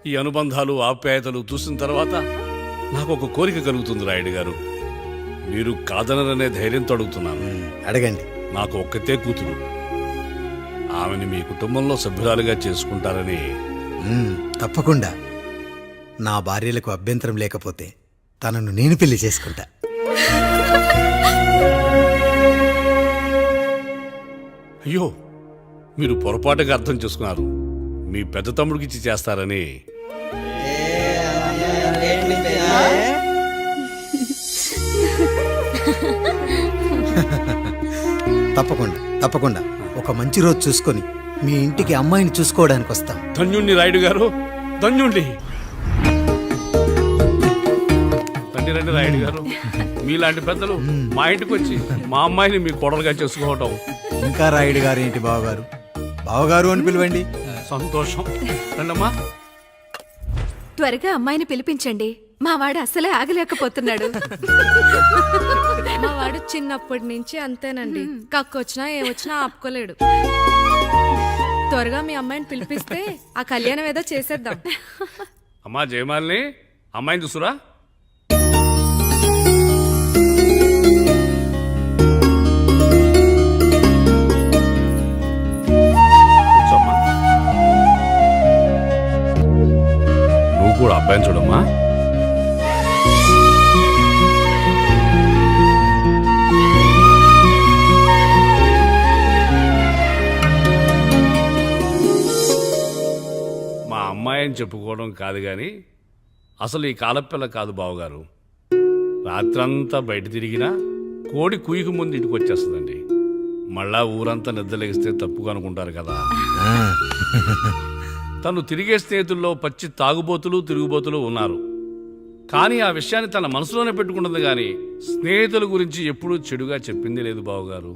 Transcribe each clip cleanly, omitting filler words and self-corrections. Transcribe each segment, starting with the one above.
ఈ అనుబంధాలు ఆప్యాయతలు చూసిన తర్వాత నాకు ఒక కోరిక కలుగుతుంది రాయుడు గారు. మీరు కాదనరనే ధైర్యంతో అడుగుతున్నాను. అడగండి. నాకు ఒక్కతే కూతురు. ఆమెని మీ కుటుంబంలో సభ్యురాలుగా చేసుకుంటారని. తప్పకుండా. నా భార్యలకు అభ్యంతరం లేకపోతే తనను నేను పెళ్లి చేసుకుంటా. అయ్యో, మీరు పొరపాటుగా అర్థం చేసుకున్నారు. మీ పెద్ద తమ్ముడికిచ్చి చేస్తారని. తప్పకుండా తప్పకుండా ఒక మంచి రోజు చూసుకొని మీ ఇంటికి అమ్మాయిని చూసుకోవడానికి వస్తాం. ధన్యుణ్ణి రాయుడు గారు, ధన్యుణ్ణి. రండి రండి రాయుడు గారు, మీలాంటి పెద్దలు మా ఇంటికి వచ్చి మా అమ్మాయిని మీ కోడలుగా చేసుకోవటం. ఇంకా రాయుడు గారు ఏంటి బావగారు, బావగారు అని పిలవండి. సంతోషం. రండమ్మా. త్వరగా అమ్మాయిని పిలిపించండి. మా వాడు అసలే ఆగలేకపోతున్నాడు. మా వాడు చిన్నప్పటి నుంచి అంతేనండి. కక్కొచ్చినా ఏమొచ్చినా ఆపుకోలేడు. త్వరగా మీ అమ్మాయిని పిలిపిస్తే ఆ కళ్యాణం ఏదో చేసేద్దాం. అమ్మా జయమాలిని, అమ్మాయిని చూసురా. కూర్చోమ్మా. నువ్వు కూడా అబ్బాయిని చూడమ్మా. అమ్మాయిని చెప్పుకోవడం కాదు కానీ అసలు ఈ కాలపిల్ల కాదు బావగారు. రాత్రంతా బయట తిరిగినా కోడి కుయ్యకు ముందు ఇంటికి వచ్చేస్తుందండి. మళ్ళా ఊరంతా నిద్రలేగిస్తే తప్పుగా అనుకుంటారు కదా. తను తిరిగే స్నేహితుల్లో పచ్చి తాగుబోతులు తిరుగుబోతులు ఉన్నారు. కానీ ఆ విషయాన్ని తన మనసులోనే పెట్టుకుంటుంది కానీ స్నేహితుల గురించి ఎప్పుడూ చెడుగా చెప్పింది లేదు బావగారు.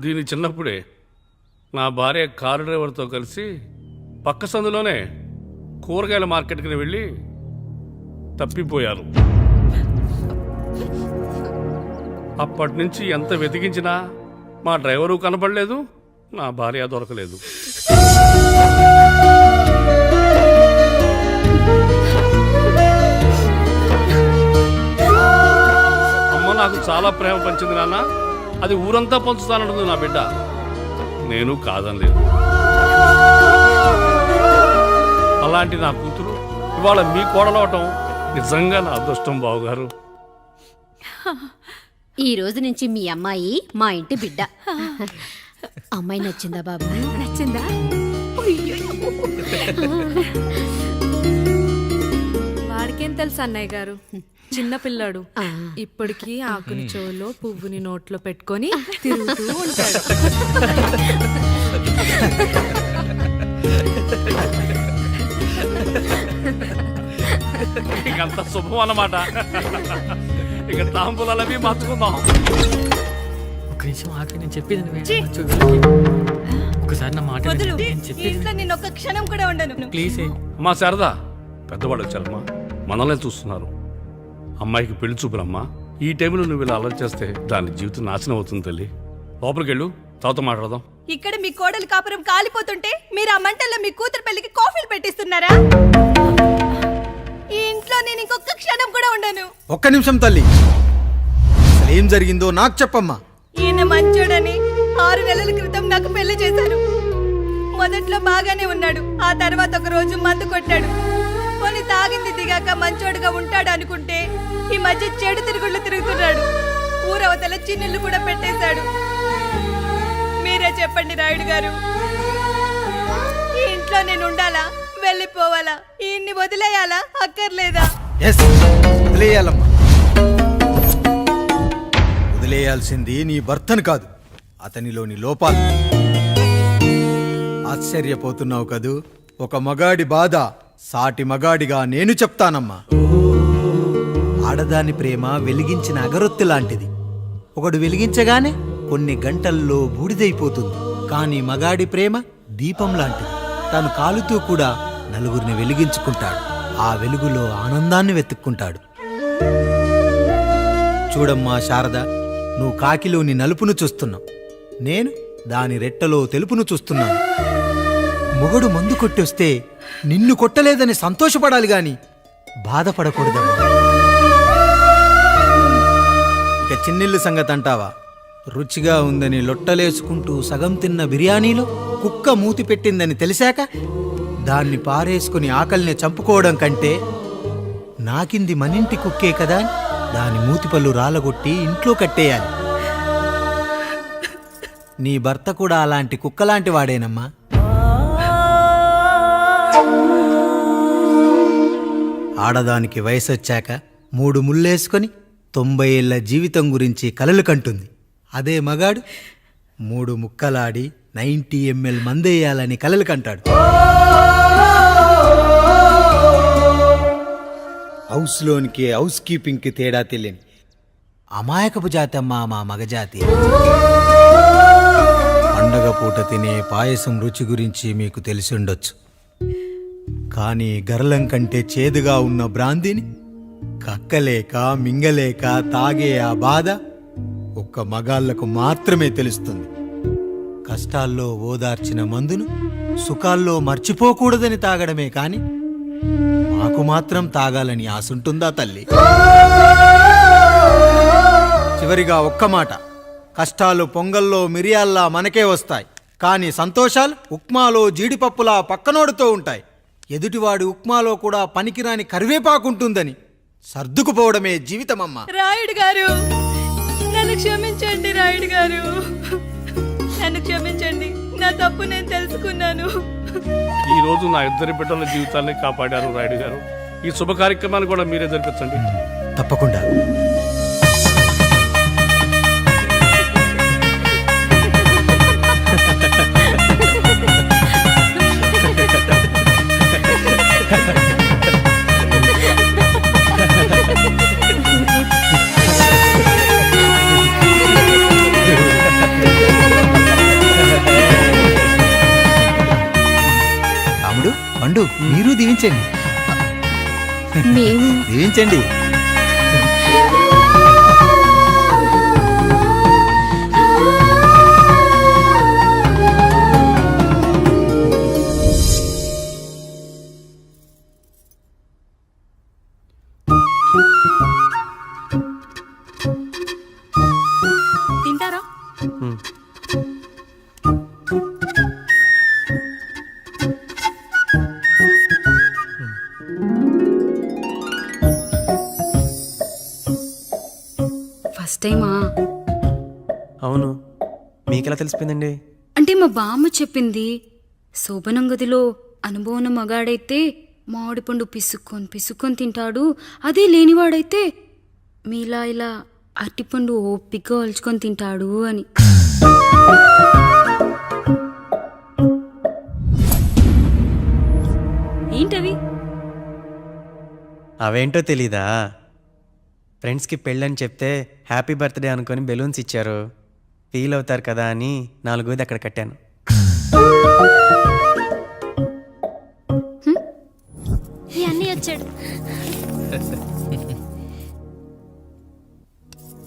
దీని చిన్నప్పుడే నా భార్య కారు డ్రైవర్తో కలిసి పక్క సందులోనే కూరగాయల మార్కెట్కి వెళ్ళి తప్పిపోయారు. అప్పటి నుంచి ఎంత వెతికించినా మా డ్రైవరు కనపడలేదు, నా భార్య దొరకలేదు. అమ్మ నాకు చాలా ప్రేమ పంచింది నాన్న, అది ఊరంతా పంచుతానంటుంది నా బిడ్డ. నేను కాదనలేదు. అలాంటి నా కూతురు ఇవాళ మీ కోడలవటం నిజంగా నా అదృష్టం బావగారు. ఈ రోజు నుంచి మీ అమ్మాయి మా ఇంటి బిడ్డ. అమ్మాయి నచ్చిందా బాబు? నచ్చిందా? వాడికేం తెలుసు అన్నయ్య గారు, చిన్న పిల్లాడు. ఇప్పటికీ ఆకుని చెవులో పువ్వుని నోట్లో పెట్టుకొని తిరుగుతూ ఉంటాడు. ఇంకంత శుభం అన్నమాట. ఇక తాంబూలవి మార్చుకుందాం. ఒక నిమిషం ఆగి, నేను చెప్పేది ఒకసారి నా మాట నేను ఒక్క క్షణం కూడా ఉండను. ప్లీజ్. మా శారదా, పెద్దవాడు వచ్చారమ్మా, మనల్ని చూస్తున్నారు. అమ్మాయికి పెళ్లి చూపులమ్మా. ఈ టైంలో నువ్వు ఇలా అలర్ట్ చేస్తే దాని జీవితం నాశనం అవుతుంది తల్లి. లోపలికి వెళ్ళు, తర్వాత మాట్లాడదాం. ఇక్కడ మీ కోడలు కాపురం కాలిపోతుంటే మీరు ఆ మంటల్లో మీ కూతురు పెళ్లికి కాఫీలు పెట్టిస్తున్నారా? ఈ ఇంట్లో నేను ఇంకొక క్షణం కూడా ఉండను. ఒక్క నిమిషం తల్లి, అసలు ఏం జరిగిందో నాకు చెప్పమ్మా. ఈయన మంచోడని 6 నెలల క్రితం నాకు పెళ్లి చేశారు. మొదట్లో బాగానే ఉన్నాడు, ఆ తర్వాత ఒక రోజు మందు కొట్టాడు. కొని తాగింది దిగాక మంచోడుగా ఉంటాడు అనుకుంటే ఈ మధ్య చెడు తిరుగుళ్ళు తిరుగుతున్నాడు. ఊరవతల చిన్నులు కూడా పెట్టేశాడు. మీరే చెప్పండి రాయుడు గారు, ఈ ఇంట్లో నేను ఉండాలా, వెళ్ళిపోవాలా, ఈయన్ని వదిలేయాలా, అక్కర్లేదా? వదిలేయాలమ్మా. వదిలేయాల్సింది నీ భర్తను కాదు, అతనిలోని లోపాలు. ఆశ్చర్యపోతున్నావు కదూ? ఒక మగాడి బాధ సాటి మగాడిగా నేను చెప్తానమ్మా. ఆడదాని ప్రేమ వెలిగించిన అగరొత్తి లాంటిది. ఒకడు వెలిగించగానే కొన్ని గంటల్లో బూడిదైపోతుంది. కానీ మగాడి ప్రేమ దీపం లాంటిది. తను కాలుతూ కూడా నలుగురిని వెలిగించుకుంటాడు. ఆ వెలుగులో ఆనందాన్ని వెతుక్కుంటాడు. చూడమ్మా శారద, నువ్వు కాకిలోని నలుపును చూస్తున్నావు, నేను దాని రెట్టలో తెలుపును చూస్తున్నాను. మొగడు మందు కొట్టొస్తే నిన్ను కొట్టలేదని సంతోషపడాలి గాని బాధపడకూడదమ్మా. ఇక చిన్నిల్లు సంగతి అంటావా? రుచిగా ఉందని లొట్టలేసుకుంటూ సగం తిన్న బిర్యానీలో కుక్క మూతి పెట్టిందని తెలిసాక దాన్ని పారేసుకుని ఆకలిని చంపుకోవడం కంటే నాకింది మనింటి కుక్కే కదా అని దాని మూతిపళ్ళు రాలగొట్టి ఇంట్లో కట్టేయాలి. నీ భర్త కూడా అలాంటి కుక్కలాంటి వాడేనమ్మా. ఆడదానికి వయసొచ్చాక 3 ముళ్ళేసుకొని 90 ఏళ్ల జీవితం గురించి కలలు కంటుంది. అదే మగాడు 3 ముక్కలాడి 90 ml మందేయాలని కలలు కంటాడు. హౌస్లోనికి హౌస్ కీపింగ్కి తేడా తెలియని అమాయకపు జాతమ్మా మా మగజాతి. పండగ పూట తినే పాయసం రుచి గురించి మీకు తెలిసి ఉండొచ్చు. కానీ గర్లం కంటే చేదుగా ఉన్న బ్రాందీని కక్కలేక మింగలేక తాగే ఆ బాధ ఒక్క మగాళ్లకు మాత్రమే తెలుస్తుంది. కష్టాల్లో ఓదార్చిన మందును సుఖాల్లో మర్చిపోకూడదని తాగడమే కాని మాకు మాత్రం తాగాలని ఆశుంటుందా తల్లి? చివరిగా ఒక్క మాట, కష్టాలు పొంగల్లో మిరియాల్లా మనకే వస్తాయి, కానీ సంతోషాలు ఉప్మాలో జీడిపప్పులా పక్కనోడుతూ ఉంటాయి. ఎదుటివాడి ఉప్మాలో కూడా పనికిరాని కరివేపాకుంటుందని సర్దుకుపోవడమే జీవితమమ్మా. రాయుడు గారు, నన్ను క్షమించండి. రాయుడు గారు, నన్ను క్షమించండి. నా తప్పు నేను తెలుసుకున్నాను. ఈ రోజు నా 2 బిడ్డల జీవితాన్ని కాపాడారు రాయుడు గారు. ఈ శుభ కార్యక్రమాన్ని కూడా మీరే జరిపించండి. తప్పకుండా. రాముడు, పండు, మీరు దీవించండి. మేము దీవించండి. తింటారా? ఫస్ట్ టైమా? అవును, మీకెలా తెలిసిపోయిందండి? అంటే మా బామ్మ చెప్పింది. శోభనం గదిలో అనుభవం మగాడైతే మామిడి పండు పిసుక్కొని తింటాడు, అదే లేనివాడైతే మీలా ఇలా అరటిపండు ఓపిగ్గా ఒలుచుకొని తింటాడు అని. ఏంటవి? అవేంటో తెలీదా? ఫ్రెండ్స్కి పెళ్ళని చెప్తే హ్యాపీ బర్త్డే అనుకొని బెలూన్స్ ఇచ్చారు. ఫీల్ అవుతారు కదా అని 4 అక్కడ కట్టాను. ఈ అన్నీ వచ్చాడు.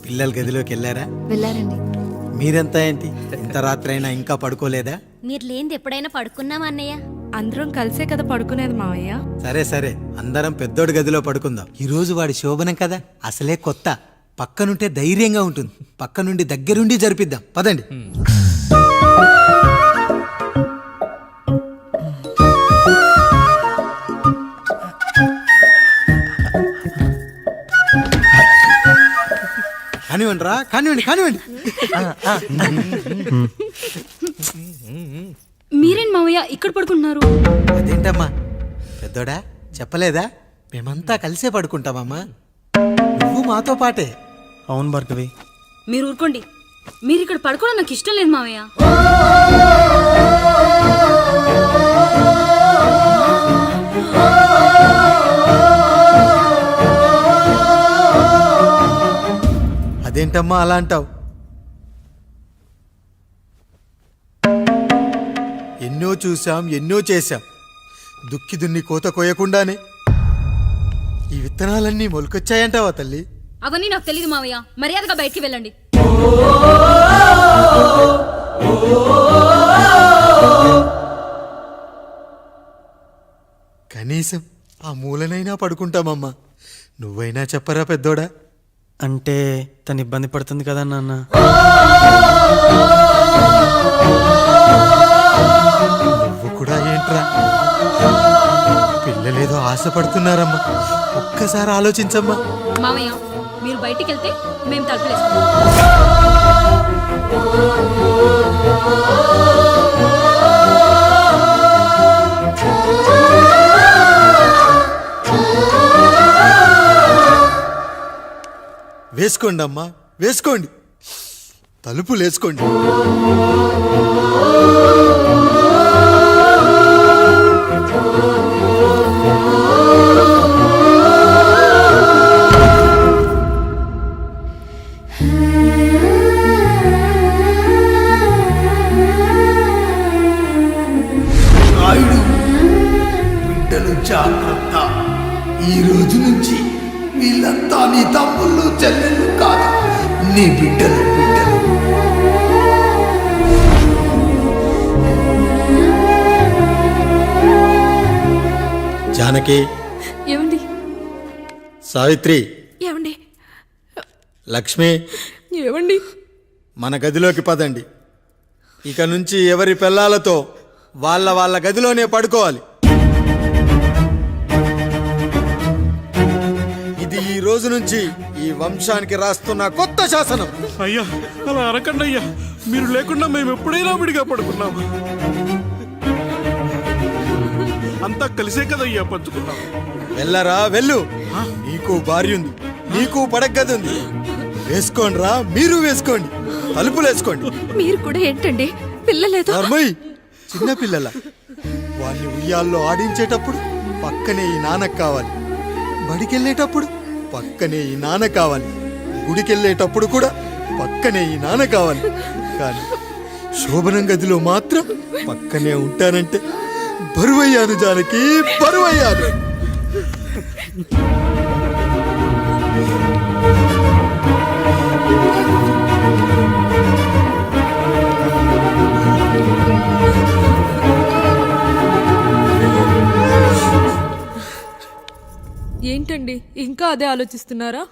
పిల్లల గదిలోకి వెళ్ళారా? వెళ్ళారండి. మీరెంత ఏంటి ఇంత రాత్రైనా ఇంకా పడుకోలేదా? మీరు లేనిది ఎప్పుడైనా పడుకున్నామా అన్నయ్య? అందరం కలిసే కదా పడుకునేది మావయ్య. సరే సరే, అందరం పెద్దోడి గదిలో పడుకుందాం. ఈ రోజు వాడి శోభనం కదా, అసలే కొత్త. పక్కనుంటే ధైర్యంగా ఉంటుంది. పక్క నుండి దగ్గరుండి జరిపిద్దాం. పదండి. కానివ్వండి రా, కానివ్వండి కానివ్వండి. మీరేంటి మావయ్య ఇక్కడ పడుకుంటున్నారు? అదేంటమ్మా పెద్దోడా, చెప్పలేదా? మేమంతా కలిసే పడుకుంటామమ్మా. నువ్వు మాతో పాటే. అవును భార్గవి. మీరు ఊరుకోండి. మీరు ఇక్కడ పడుకోవడం నాకు ఇష్టం లేదు మావయ్య. అదేంటమ్మా అలా అంటావు? ఎన్నో చూశాం, ఎన్నో చేశాం. దుక్కి దున్ని కోత కోయకుండానే ఈ విత్తనాలన్నీ మొలకొచ్చాయంటావా తల్లి? అవన్నీ నాకు తెలియదు మావయ్య. మర్యాదగా బయటికి వెళ్ళండి. కనీసం ఆ మూలనైనా పడుకుంటామమ్మా. నువ్వైనా చెప్పరా పెద్దోడా. అంటే తను ఇబ్బంది పడుతుంది కదా నాన్న. నువ్వు కూడా ఏంట్రా, పిల్లలేదో ఆశపడుతున్నారమ్మా. ఒక్కసారి ఆలోచించమ్మా. మామయ్య మీరు బయటికి వెళ్తే మేము తలుపులేస్తాం. వేసుకోండి అమ్మా, వేసుకోండి, తలుపులు వేసుకోండి. రాయుడు, బిడ్డలు జాగ్రత్త. ఈ రోజు నుంచి వీళ్ళంతా నీ తమ్ముళ్ళు చెల్లెళ్ళు కాదు, నీ బిడ్డలు. జానకి, ఏమండి సావిత్రి, ఏమండి లక్ష్మి, ఏమండి మన గదిలోకి పదండి. ఇక నుంచి ఎవరి పిల్లలతో వాళ్ళ గదిలోనే పడుకోవాలి. ఇది ఈ రోజు నుంచి ఈ వంశానికి రాస్తున్న కొత్త శాసనం. అయ్యా అలా అరకండి అయ్యా, మీరు లేకుండా మేము ఎప్పుడైనా విడిగా పడుకున్నాము. అంతా కలిసే కదయ్యా పంచుకున్నాం. వెళ్ళరా వెళ్ళు, నీకు భార్య ఉంది, నీకు పడగది ఉంది. వేసుకోండి రా, మీరు వేసుకోండి, తలుపులు వేసుకోండి. మీరు కూడా ఏంటండి పిల్లలేదు? నర్మయ్, చిన్న పిల్లల వాళ్ళని ఉయ్యాల్లో ఆడించేటప్పుడు పక్కనే ఈ నాన్న కావాలి, బడికెళ్ళేటప్పుడు పక్కనే ఈ నాన్న కావాలి, గుడికెళ్ళేటప్పుడు కూడా పక్కనే ఈ నాన్న కావాలి. కానీ శోభనం గదిలో మాత్రం పక్కనే ఉంటానంటే బరువయ్యాను జానకి, బరువయ్యాను. ఏంటండి ఇంకా అదే ఆలోచిస్తున్నారా?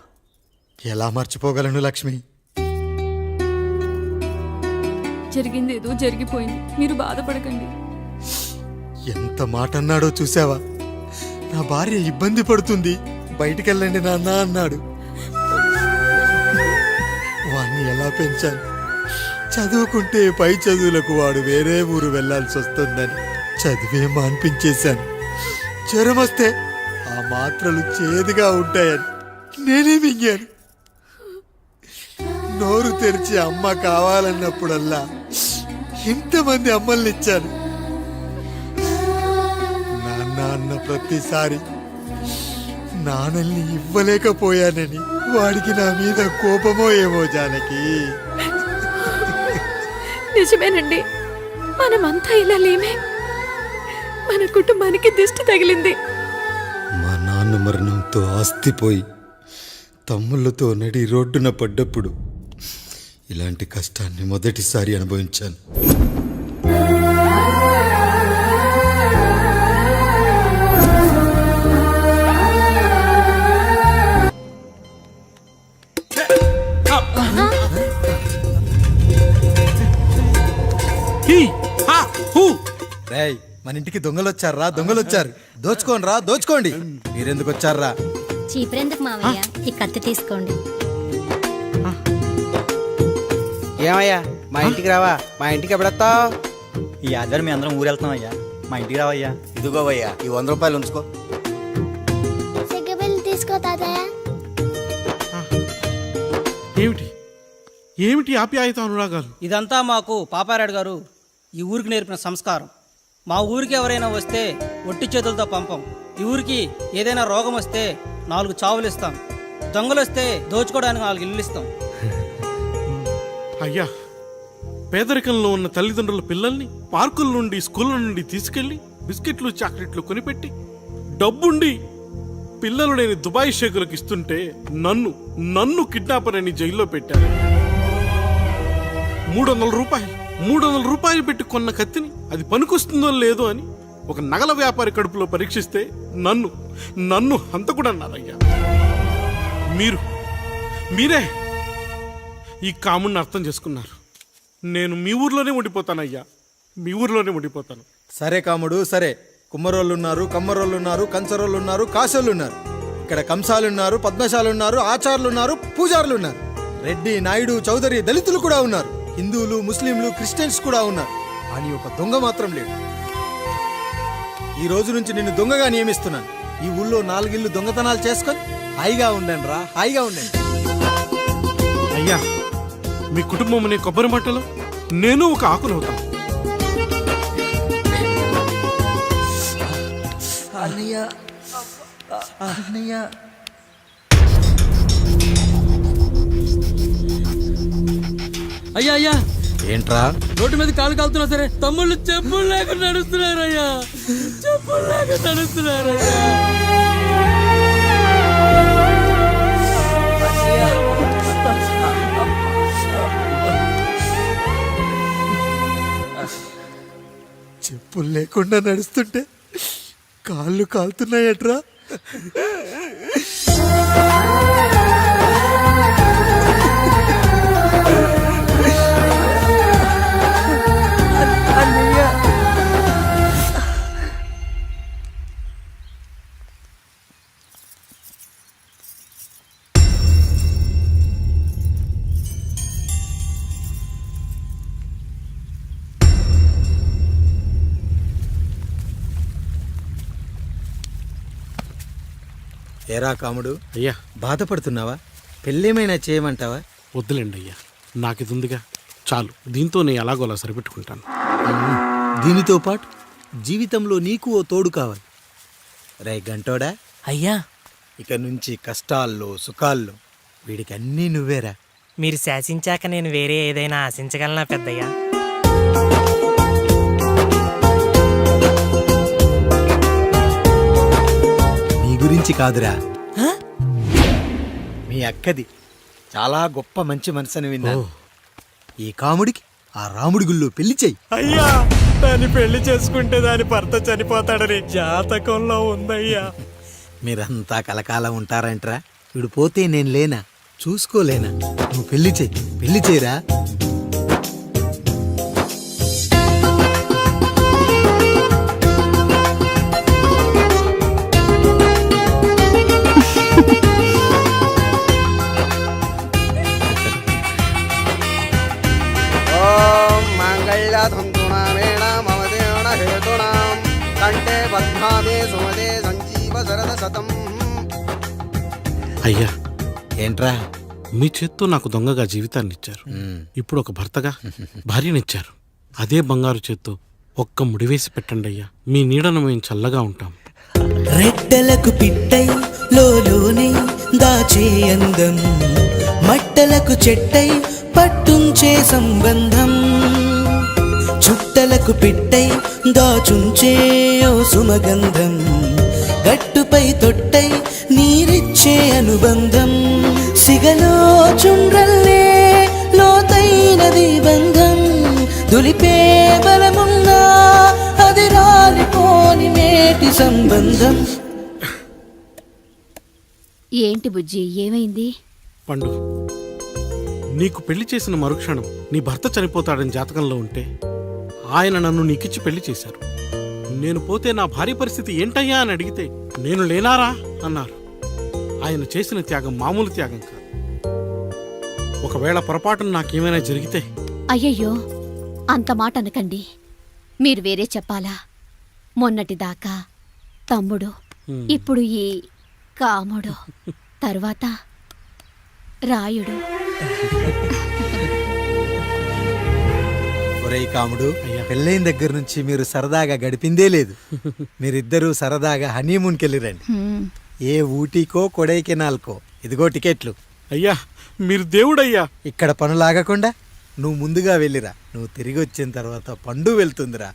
ఎలా మర్చిపోగలను లక్ష్మి? జరిగింది ఏదో జరిగిపోయింది, మీరు బాధపడకండి. ఎంత మాట అన్నాడో చూసావా? నా భార్య ఇబ్బంది పడుతుంది, బయటికెళ్ళండి నాన్న అన్నాడు. వాణ్ణి ఎలా పెంచాను? చదువుకుంటే పై చదువులకు వాడు వేరే ఊరు వెళ్లాల్సి వస్తుందని చదివే మాన్పించేశాను. జ్వరం వస్తే ఆ మాత్రలు చేదుగా ఉంటాయని నేనే మింగాను. నోరు తెరిచి అమ్మ కావాలన్నప్పుడల్లా ఎంతమంది అమ్మల్ని ఇచ్చాను. నాన్న అన్న ప్రతిసారి నాన్నల్ని ఇవ్వలేకపోయానని వాడికి నా మీద కోపమో ఏమో జానకి. నిజమేనండి, మనమంతా ఇలా లేమే. మన కుటుంబానికి దిష్టి తగిలింది. మా నాన్న మరణంతో ఆస్తిపోయి తమ్ముళ్ళతో నడి రోడ్డున పడ్డప్పుడు ఇలాంటి కష్టాన్ని మొదటిసారి అనుభవించాను. రేయ్, మన ఇంటికి దొంగలొచ్చారా? దొంగలొచ్చారు. దోచుకోండి రా, దోచుకోండి. మీరెందుకు వచ్చారా? చీపురెందుకు మావయ్య, ఈ కత్తి తీసుకోండి. ఏమయ్యా, మా ఇంటికి రావా? మా ఇంటికి ఎప్పుడొస్తావు? ఈ ఆదివారం మీ అందరం ఊరెళ్తాం అయ్యా, మా ఇంటికి రావయ్యా. ఇదిగోవయ్యా, ఈ 100 రూపాయలు ఉంచుకో. తీసుకో తాతయ్య. ఏమిటి ఏమిటి ఆప్యాయత అనురాగాలు? ఇదంతా మాకు పాపారాయుడు గారు ఈ ఊరికి నేర్పిన సంస్కారం. మా ఊరికి ఎవరైనా వస్తే ఒట్టి చేతులతో పంపం. ఈ ఊరికి ఏదైనా రోగం వస్తే 4 చావులు ఇస్తాం. దొంగలు వస్తే దోచుకోవడానికి 4 ఇల్లు ఇస్తాం. అయ్యా, పేదరికంలో ఉన్న తల్లిదండ్రుల పిల్లల్ని పార్కుల నుండి స్కూళ్ళ నుండి తీసుకెళ్లి బిస్కెట్లు చాక్లెట్లు కొనిపెట్టి డబ్బుండి పిల్లలు లేని దుబాయ్ షేకులకు ఇస్తుంటే నన్ను కిడ్నాపర్ అని జైల్లో పెట్టారు. 300 రూపాయలు పెట్టి కొన్న కత్తిని అది పనికొస్తుందో లేదో అని ఒక నగల వ్యాపారి కడుపులో పరీక్షిస్తే నన్ను హంతకుడన్నారయ్యా. మీరే ఈ కాముడిని అర్థం చేసుకున్నారు. నేను మీ ఊర్లోనే ఉండిపోతానయ్యా, మీ ఊర్లోనే ఉండిపోతాను. సరే కాముడు సరే. కుమ్మరోళ్ళున్నారు, కమ్మరోళ్ళున్నారు, కంచరోళ్ళున్నారు, కాశోళ్ళున్నారు. ఇక్కడ కంసాలున్నారు, పద్మశాలున్నారు, ఆచార్యులున్నారు, పూజారులున్నారు. రెడ్డి, నాయుడు, చౌదరి, దళితులు కూడా ఉన్నారు. హిందువులు, ముస్లింలు, క్రిస్టియన్స్ కూడా ఉన్నారు. కానీ ఒక దొంగ మాత్రం లేడు. ఈ రోజు నుంచి నిన్ను దొంగగా నియమిస్తున్నాను. ఈ ఊళ్ళో 4 ఇళ్ళు దొంగతనాలు చేసుకొని హాయిగా ఉండండి రా, హాయిగా ఉండండి. అయ్యా, మీ కుటుంబం అనే కొబ్బరి మట్టలో నేను ఒక ఆకునవుతాను. అన్నయ్య, అన్నయ్య. అయ్యా అయ్యా, ఏంట్రా? రోడ్డు మీద కాలు కాలుతున్నా సరే తమ్ముళ్ళు చెప్పులు లేకుండా నడుస్తున్నారయ్యా, చెప్పులు లేకుండా నడుస్తున్నారయ్యా. చెప్పులు లేకుండా నడుస్తుంటే కాళ్ళు కాలుతున్నాయట్రా. ఏరా కాముడు, అయ్యా, బాధపడుతున్నావా? పెళ్ళేమైనా చేయమంటావా? వద్దులేండి అయ్యా, నాకు ఇది ఉందిగా చాలు. దీంతో నేను ఎలాగోలా సరిపెట్టుకుంటాను. దీనితో పాటు జీవితంలో నీకు ఓ తోడు కావాలి. రే గంటోడా, అయ్యా, ఇక నుంచి కష్టాల్లో సుఖాల్లో వీడికి అన్నీ నువ్వేరా. మీరు శాసించాక నేను వేరే ఏదైనా ఆశించగలనా పెద్దయ్యా? నీ గురించి కాదురా, మీ అక్కది. చాలా గొప్ప మంచి మనసుని విన్నాను. ఈ కాముడికి ఆ రాముడి గుళ్ళో పెళ్లి చెయ్యి. అయ్యా, దాన్ని పెళ్లి చేసుకుంటే దాని భర్త చనిపోతాడని జాతకంలో ఉందయ్యా. మీరంతా కలకాలం ఉంటారంట్రా. వీడు పోతే నేను లేనా, చూసుకోలేనా? నువ్వు పెళ్లి చెయ్యి, పెళ్లి చేయరా. అయ్యా, ఏంట్రా? మీ చేత్తో నాకు దొంగగా జీవితాన్ని ఇచ్చారు. ఇప్పుడు ఒక భర్తగా భార్యనిచ్చారు. అదే బంగారు చేత్తో ఒక్క ముడివేసి పెట్టండి అయ్యా. మీ నీడను మేము చల్లగా ఉంటాం. రెట్టలకు పిట్టై లోలోనే దాచే అందం, మట్టలకు చెట్టై పట్టుంచే సంబంధం, చుట్టలకు పిట్టై దాచుంచే ఓ సుమగంధం, గట్టుపై తొట్టై నీరిచ్చే అనుబంధం, సిగలో చుండ్రల్లే లోతైనది బంధం, దులిపే బలమున్నా అది రాలిపోని మేటి సంబంధం. ఏంటి బుజ్జి, ఏమైంది? పండు, నీకు పెళ్లి చేసిన మరుక్షణం నీ భర్త చనిపోతాడని జాతకంలో ఉంటే ఆయన నన్ను నీకిచ్చి పెళ్లి చేశారు. నేను పోతే నా భార్య పరిస్థితి ఏంటయ్యా అని అడిగితే నేను లేనారా అన్నారు. ఆయన చేసిన త్యాగం మామూలు త్యాగం కాదు. ఒకవేళ పొరపాటున నాకేమైనా జరిగితే? అయ్యయ్యో, అంత మాట అనకండి. మీరు వేరే చెప్పాలా? మొన్నటిదాకా తమ్ముడు, ఇప్పుడు ఈ కాముడు, తర్వాత రాయుడు. ఒరేయ్ కాముడు, పెళ్ళైన దగ్గర నుంచి మీరు సరదాగా గడిపిందే లేదు. మీరిద్దరూ సరదాగా హనీమూన్కి వెళ్ళిరండి. ఏ ఊటీకో కొడైకెనాల్కో. ఇదిగో టికెట్లు. అయ్యా, మీరు దేవుడయ్యా. ఇక్కడ పనులాగకుండా నువ్వు ముందుగా వెళ్ళిరా. నువ్వు తిరిగి వచ్చిన తర్వాత పండు వెళ్తుందిరా.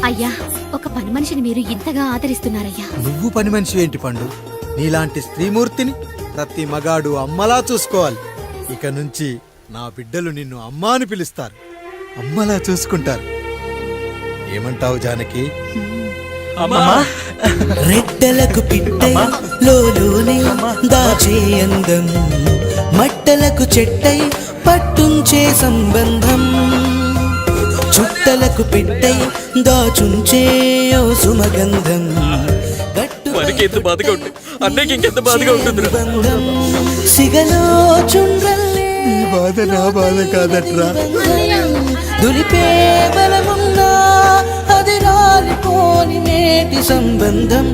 అయ్యా, ఒక పని మనిషిని మీరు ఇంతగా ఆదరిస్తున్నారయ్యా. నువ్వు పని మనిషి ఏంటి పండు? నీలాంటి స్త్రీమూర్తిని ప్రతి మగాడు అమ్మలా చూసుకోవాలి. ఇక నుంచి నా బిడ్డలు నిన్ను అమ్మా అని పిలుస్తారు, అమ్మలా చూసుకుంటారు. ఏమంటావు జానకి? రెట్టలకు పిట్టై లోలోనే దాచే అందం, మట్టలకు చెట్టై పట్టుంచే సంబంధం, చుట్టలకు పెట్టై దాచుంచే ఓ సుమగంధం, ఎంత బాధగా ఉంటుంది అన్నయ్యకి ఇంకెంత బాధగా ఉంటుంది. సిగలో చుండ్రల్లే ఈ బాధ నా బాధ కాదట్రా. దులిపే బలమున్నా అది రాలిపోని నేటి సంబంధం.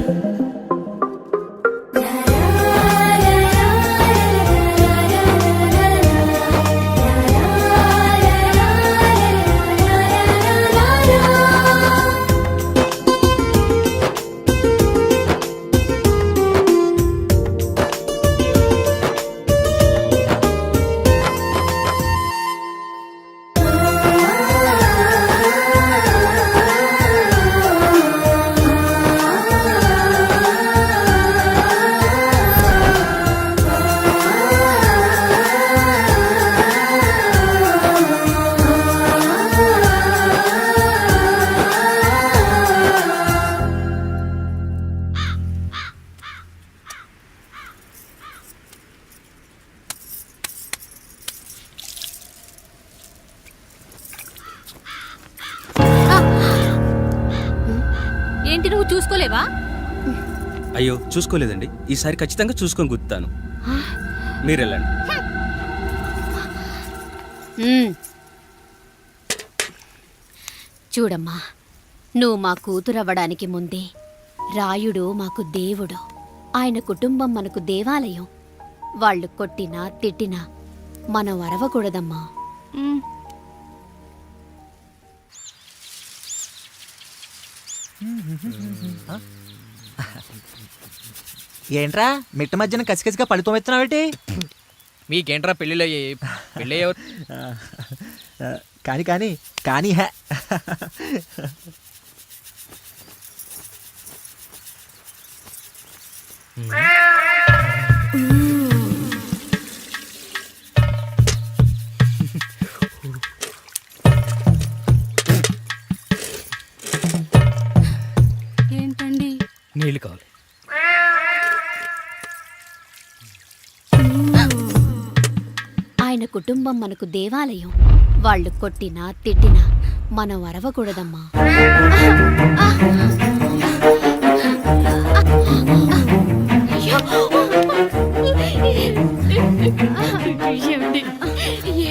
ఏంటి నువ్వు చూసుకోలేవా? అయ్యో చూసుకోలేదండి, ఈసారి ఖచ్చితంగా చూసుకొని గుర్తాను. మీరు వెళ్ళండి. చూడమ్మా, నువ్వు మా కూతురవ్వడానికి ముందే రాయుడు మాకు దేవుడు, ఆయన కుటుంబం మనకు దేవాలయం. వాళ్ళు కొట్టినా తిట్టినా మనం అరవకూడదమ్మా. ఏంట్రా మిట్ట మధ్యన కసికసిగా పడిపోమెత్తున్నావేటి? మీకేంట్రా పెళ్ళిళ్ళయ్యే? పెళ్ళయ్యే కానీ కానీ కానీ హే ఏంటండి? నీళ్ళు కావాలి. ఆయన కుటుంబం మనకు దేవాలయం. వాళ్ళు కొట్టినా తిట్టినా మనం అరవకూడదమ్మా.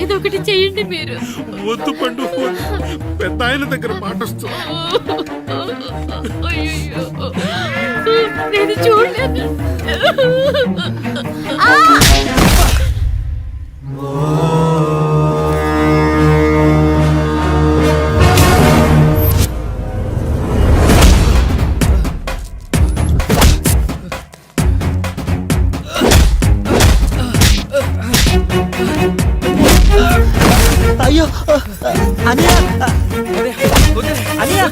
ఏదో ఒకటి చెయ్యండి మీరు. వద్దు పండు, పెద్ద ఆయన దగ్గర మాట వస్తుంది. నేను చూడలేదు. అయ్యో అనియా అనియా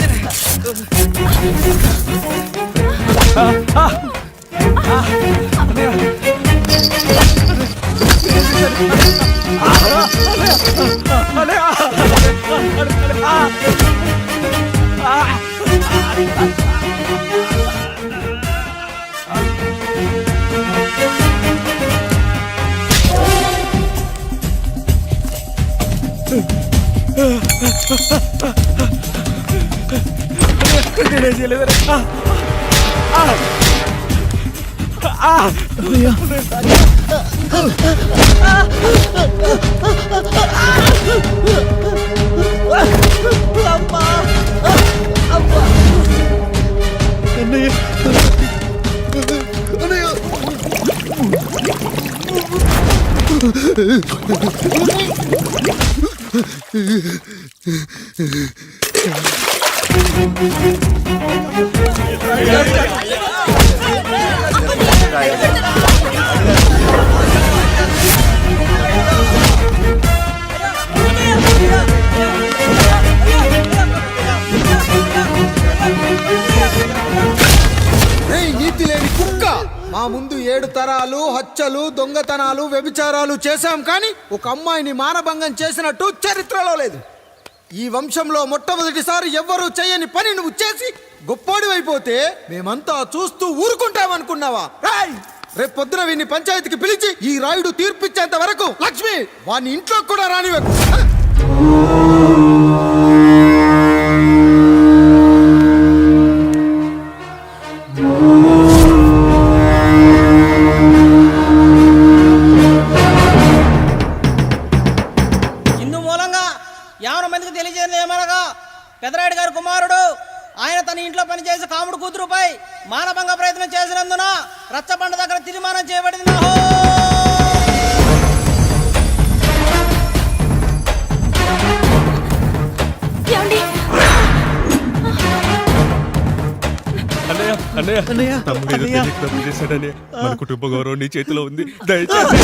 నీతి లేని కుక్క, మా ముందు 7 తరాలు హత్యలు, దొంగతనాలు, వ్యభిచారాలు చేశాం, కానీ ఒక అమ్మాయిని మానభంగం చేసినట్టు చరిత్రలో లేదు. ఈ వంశంలో మొట్టమొదటిసారి ఎవ్వరూ చేయని పని నువ్వు చేసి గొప్పోడివైపోతే మేమంతా చూస్తూ ఊరుకుంటామనుకున్నావా? రేపు పొద్దున వీడిని పంచాయతీకి పిలిచి ఈ రాయుడు తీర్పిచ్చేంత వరకు లక్ష్మి వాడిని ఇంట్లో కూడా రానివ్వకు. ఇందు మూలంగా 50 మందికి తెలియజేయడం ఏమనగా పెదరాయుడు గారి కుమారుడు ఆయన తన ఇంట్లో పనిచేసే కాముడు కూతురుపై మానభంగ ప్రయత్నం చేసినందున రచ్చబండ దగ్గర తీర్మానం చేయబడింది. మన కుటుంబ గౌరవం నీ చేతిలో ఉంది, దయచేసి.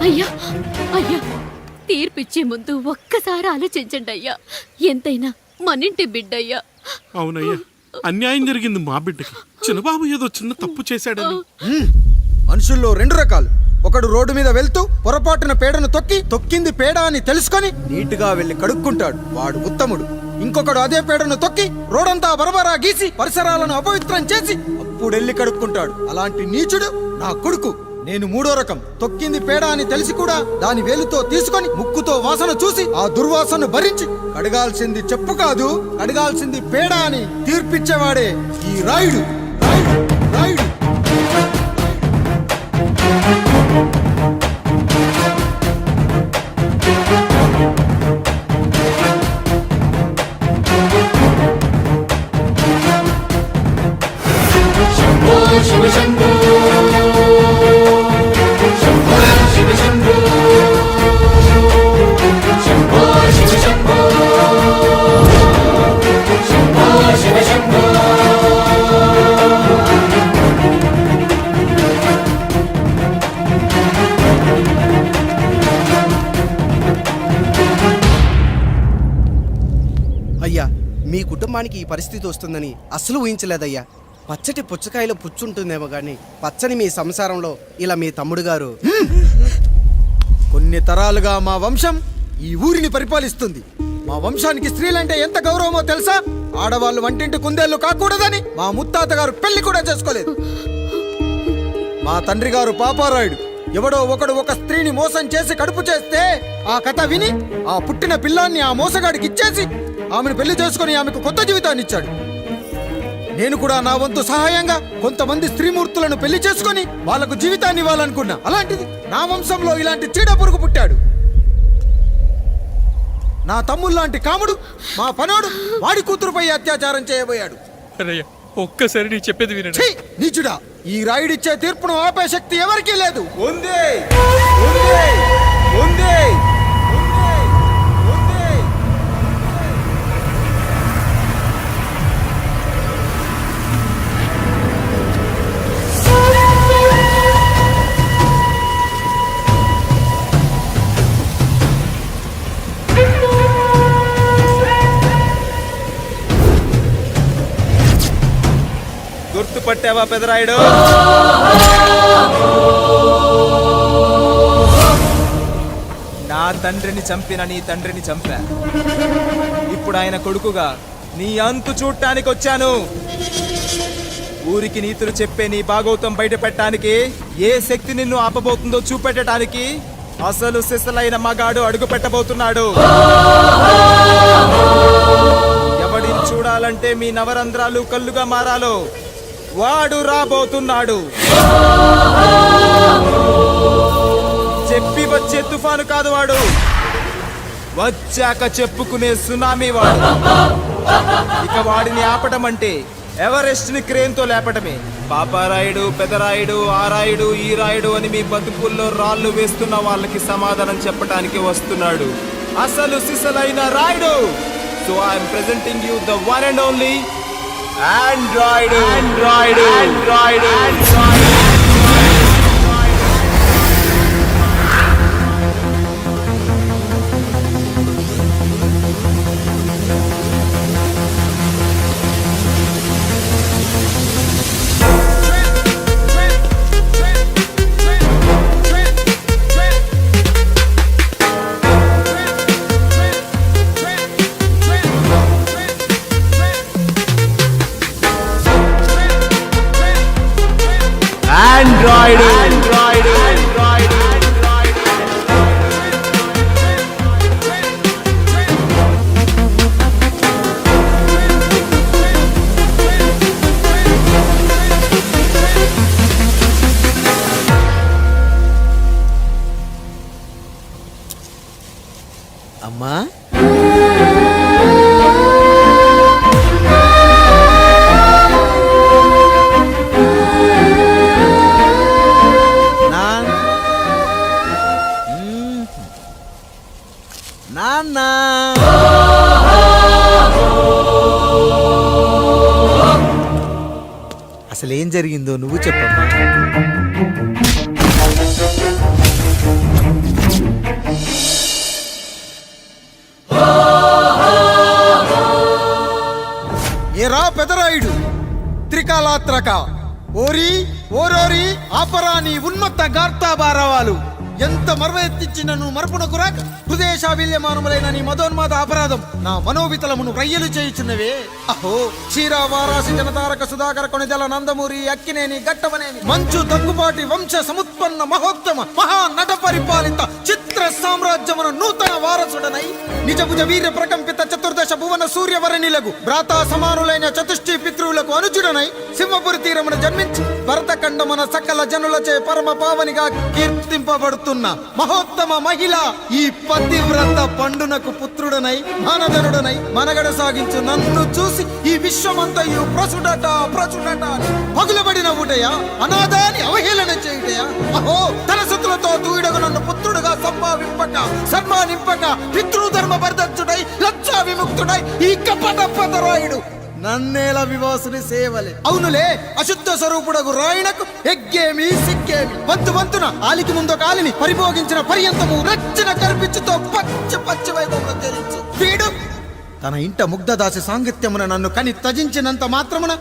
అయ్యా అయ్యా, తీర్పిచ్చే ముందు ఒక్కసారి ఆలోచించండి అయ్యా. ఎంతైనా మనింటి బిడ్డయ్యా. అవునయ్యా, అన్యాయం జరిగింది మా బిడ్డకి. చిన్నబాబు ఏదో చిన్న తప్పు చేశాడని. మనుషుల్లో 2 రకాలు. ఒకడు రోడ్డు మీద వెళ్తూ పొరపాటున పేడను తొక్కింది పేడ అని తెలుసుకొని నీటుగా వెళ్లి కడుక్కుంటాడు, వాడు ఉత్తముడు. ఇంకొకడు అదే పేడను తొక్కి రోడంతా బరబరా గీసి పరిసరాలను అపవిత్రం చేసి అప్పుడెళ్ళి కడుక్కుంటాడు. అలాంటి నీచుడు నా కొడుకు. నేను 3వ రకం. తొక్కింది పేడ అని తెలిసి కూడా దాని వేలుతో తీసుకొని ముక్కుతో వాసన చూసి ఆ దుర్వాసన భరించి కడగాల్సింది చెప్పు కాదు, కడగాల్సింది పేడ అని తీర్పిచ్చేవాడే ఈ రాయుడు. రాయుడు అయ్యా, మీ కుటుంబానికి ఈ పరిస్థితి వస్తుందని అసలు ఊహించలేదయ్యా. పచ్చటి పుచ్చకాయలో పుచ్చుంటుందేమో గాని పచ్చని మీ సంసారంలో ఇలా మీ తమ్ముడు గారు. కొన్ని తరాలుగా మా వంశం ఈ ఊరిని పరిపాలిస్తుంది. మా వంశానికి స్త్రీలంటే ఎంత గౌరవమో తెలుసా? ఆడవాళ్ళు వంటింటి కుందేళ్లు కాకూడదని మా ముత్తాత గారు పెళ్లి కూడా చేసుకోలేదు. మా తండ్రి గారు పాపారాయుడు ఎవడో ఒకడు ఒక స్త్రీని మోసం చేసి కడుపు చేస్తే ఆ కథ విని ఆ పుట్టిన పిల్లాన్ని ఆ మోసగాడికి ఇచ్చేసి ఆమెను పెళ్లి చేసుకుని ఆమెకు కొత్త జీవితాన్ని ఇచ్చాడు. నేను కూడా నా వంతు సహాయంగా కొంతమంది స్త్రీమూర్తులను పెళ్లి చేసుకుని వాళ్లకు జీవితాన్ని ఇవ్వాలనుకున్నా. అలాంటిది నా వంశంలో ఇలాంటి చీడ పురుగు పుట్టాడు. నా తమ్ముళ్ళలాంటి కాముడు మా పనోడు వాడి కూతురుపై అత్యాచారం చేయబోయాడు. ఒక్కసారి నీ చెప్పేది వినండి. నీచుడా, ఈ రాయుడిచ్చే తీర్పును ఆపే శక్తి ఎవరికీ లేదు. గుర్తుపట్టావా పెదరాయుడు? నా తండ్రిని చంపిన నీ తండ్రిని చంపా. ఇప్పుడు ఆయన కొడుకుగా నీ అంతు చూడటానికి వచ్చాను. ఊరికి నీతులు చెప్పే నీ భాగవతం బయట పెట్టడానికి ఏ శక్తి నిన్ను ఆపబోతుందో చూపెట్టడానికి అసలు సిసలైన మగాడు అడుగు పెట్టబోతున్నాడు. ఎవడిని చూడాలంటే మీ నవరంధ్రాలు కళ్ళుగా మారాలో వాడు రాబోతున్నాడు. చెప్పి వచ్చే తుఫాను కాదు వాడు, వచ్చాక చెప్పుకునే సునామీ వాడు. ఇక వాడిని ఆపటం అంటే ఎవరెస్ట్ ని క్రేన్ తో లేపటమే. పాపారాయుడు, పెదరాయుడు, ఆ రాయుడు, ఈ రాయుడు అని మీ బతుకుల్లో రాళ్లు వేస్తున్న వాళ్ళకి సమాధానం చెప్పడానికి వస్తున్నాడు అసలు సిసలైన Rayudu. So I'm presenting you the one and only Android. Android అమ్మా నాన్న అసలు ఏం జరిగిందో నువ్వు చెప్పమ్మా. ఏరా పెదరాయుడు త్రికాలాత్రక ఓరి ఓరోరి ఆపరాని ఉన్మత్త గార్తాబారావాలు ఎంత మర్వ ఎత్తిచ్చినను మరపునకు రాక హృదయశావిల్యమానములైన నీ మదోన్మాద అపరాధం నా మనోవితలమును రయ్యలు చేయుచున్నవే. అహో క్షీర వారాసి జనతారక సుధాకర కొనిదల నందమూరి అక్కినేని గట్టవనేని మంచు దగ్గుపాటి వంశ సముత్పన్న మహోత్తమ మహా నట పరిపాలిత చిత్ర సామ్రాజ్యమున నూతన వారసుడనై నిజభుజ వీర్య ప్రకంపిత చతుర్దశ భువన సూర్యవరణిలకు భ్రాతా సమానులైన చతుష్టి పితృవులకు అనుజుడనై సింహపురి తీరమున జన్మించి భరతఖండమున సకల జనులచే పరమ పావనిగా కీర్తింపబడుతున్న మహోత్తమ మహిళ ఈ పతివ్రత పండునకు పుత్రుడనై మానధనుడనై మనగడ సాగించు నన్ను చూసి ఈ విశ్వమంతయు ప్రచుడట పగులబడిన ఊటయా అనాథాన్ని అవహేళన చేయుటయా. అహో తన సుతులతో దూడగు నన్ను పుత్రుడుగా సంభావింపక సన్మానింపక పితృధర్మ బర్ధచ్చుడై లజ్జా విముక్తుడై ఈ కపట పదరాయుడు నన్నేల వివాసుని సేవలే. అవునులే అశుద్ధ స్వరూపుడగు రాయణకు ఎగ్గేమి సిగ్గేమి వంతు వంతున ఆలికి ముందు కాలిని పరిభోగించిన పర్యంతము రచ్చన కర్పించుతో పచ్చి వైభవంలో తెరించు వీడు తన ఇంట ముగ్ధదాసి సాంగత్యమున నన్ను కని త్యజించినంత మాత్రమున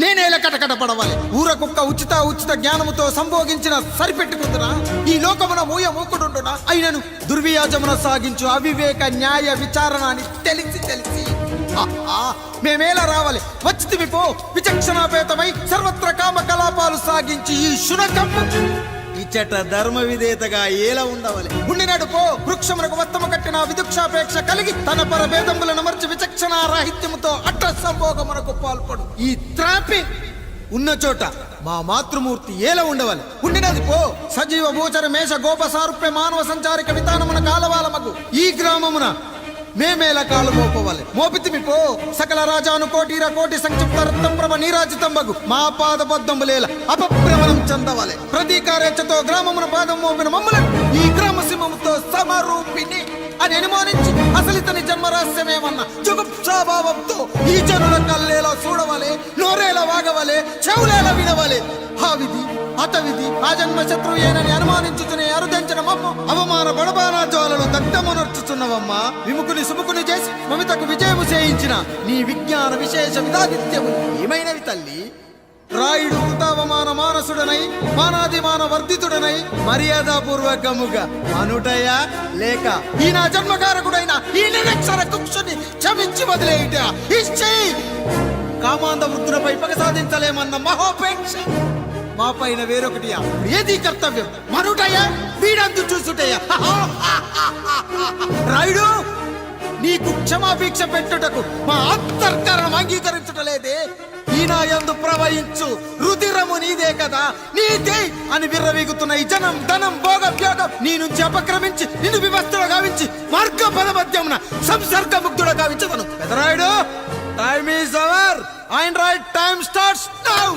నేనేల కటకట పడవాలి. ఊర కుక్క ఉచిత జ్ఞానముతో సంభోగించిన సరిపెట్టుకుంటున్నా ఈ లోకమున మూకుడుండునా అయినను దుర్వ్యాజమున సాగించు అవివేక న్యాయ విచారణ అని తెలిసి మేమేలా రావాలి వచ్చితిమి పో విచక్షణాపేతమై సర్వత్ర కామ కలాపాలు సాగించి ఈ శునకమ్ము ఇచ్చట ధర్మ విధేతగా ఏలా ఉండవాలి ఉండినాడు పో. వృక్షమునకు వత్తము కట్టిన విదుక్షాపేక్ష కలిగి తన పరభేదములను మర్చి విచక్షణ రాహిత్యముతో అట్ట సంభోగమునకు పాల్పడు ఈ త్రాపి ఉన్న చోట మా మాతృమూర్తి ఏలా ఉండవాలి ఉండినది పో. సజీవ భూచర మేష గోప సారూప్య మానవ సంచారిక విధానమున కాలవాలమగు ఈ గ్రామమున మేమేలా కాలు మోపవాలి మోపితిమి పో. సకల రాజాను కోటిర కోటి సంక్షిప్త రత్నప్రభ నీరాజితంబగు మా పాద బద్ధంబులేల అపభ్రమణం చెందవాలి. ప్రతీకారేచ్ఛతో గ్రామమున పాదం మోపిన మమ్మలను ఈ గ్రామ సింహముతో సమరూపిణి అని అనుమానించి అసలితని జన్మరహస్యమేమన్న జుగుప్సాభావంతో ఈ జనుల కల్లేలా చూడవలే నోరేలా వాగవలే చెవులేలా వినవలే. ఆ విధి అతవిధి ఆ జన్మ శత్రువు ఏనని అనుమానించుచునే అరుదించిన మమ్మ అవమాన బడబానా జ్వాలలు దగ్ధమునర్చుచున్నవమ్మా. విముకుని సుముకుని చేసి మమితకు విజయము చేయించిన నీ విజ్ఞాన విశేష విధాదిత్యము ఏమైనవి తల్లి. రాయుడు కృతావమాన మానసుడనై మానాదిమాన వర్ధితుడనై మర్యాదపూర్వకముగా అనుటయా లేక ఈ నా జన్మకారకుడైన ఈ నిరక్షర కుక్షుని క్షమించి వదిలేయుట ఇచ్చి కామాంధ వృద్ధులపై పగ సాధించలేమన్న మహోపేక్ష మా పైన వేరొకటియా ఏది కర్తవ్యం మనుటయా వీడందు చూసుటయా. రాయుడు నీకు క్షమాభిక్ష పెట్టుటకు మా అంతర్కరణం అంగీకరించుటలేదే. ఈనాయందు ప్రవహించు రుధిరము నీదే కదా నీదే అని విర్రవీగుతున్న ఈ జనం ధనం భోగ వ్యోగం నీ నుంచి అపక్రమించి నిన్ను వివస్థలో గావించి మార్గ పదమధ్యమున సంసర్గ ముగ్ధుడు గావించదను. Pedarayudu time is over and right time starts now.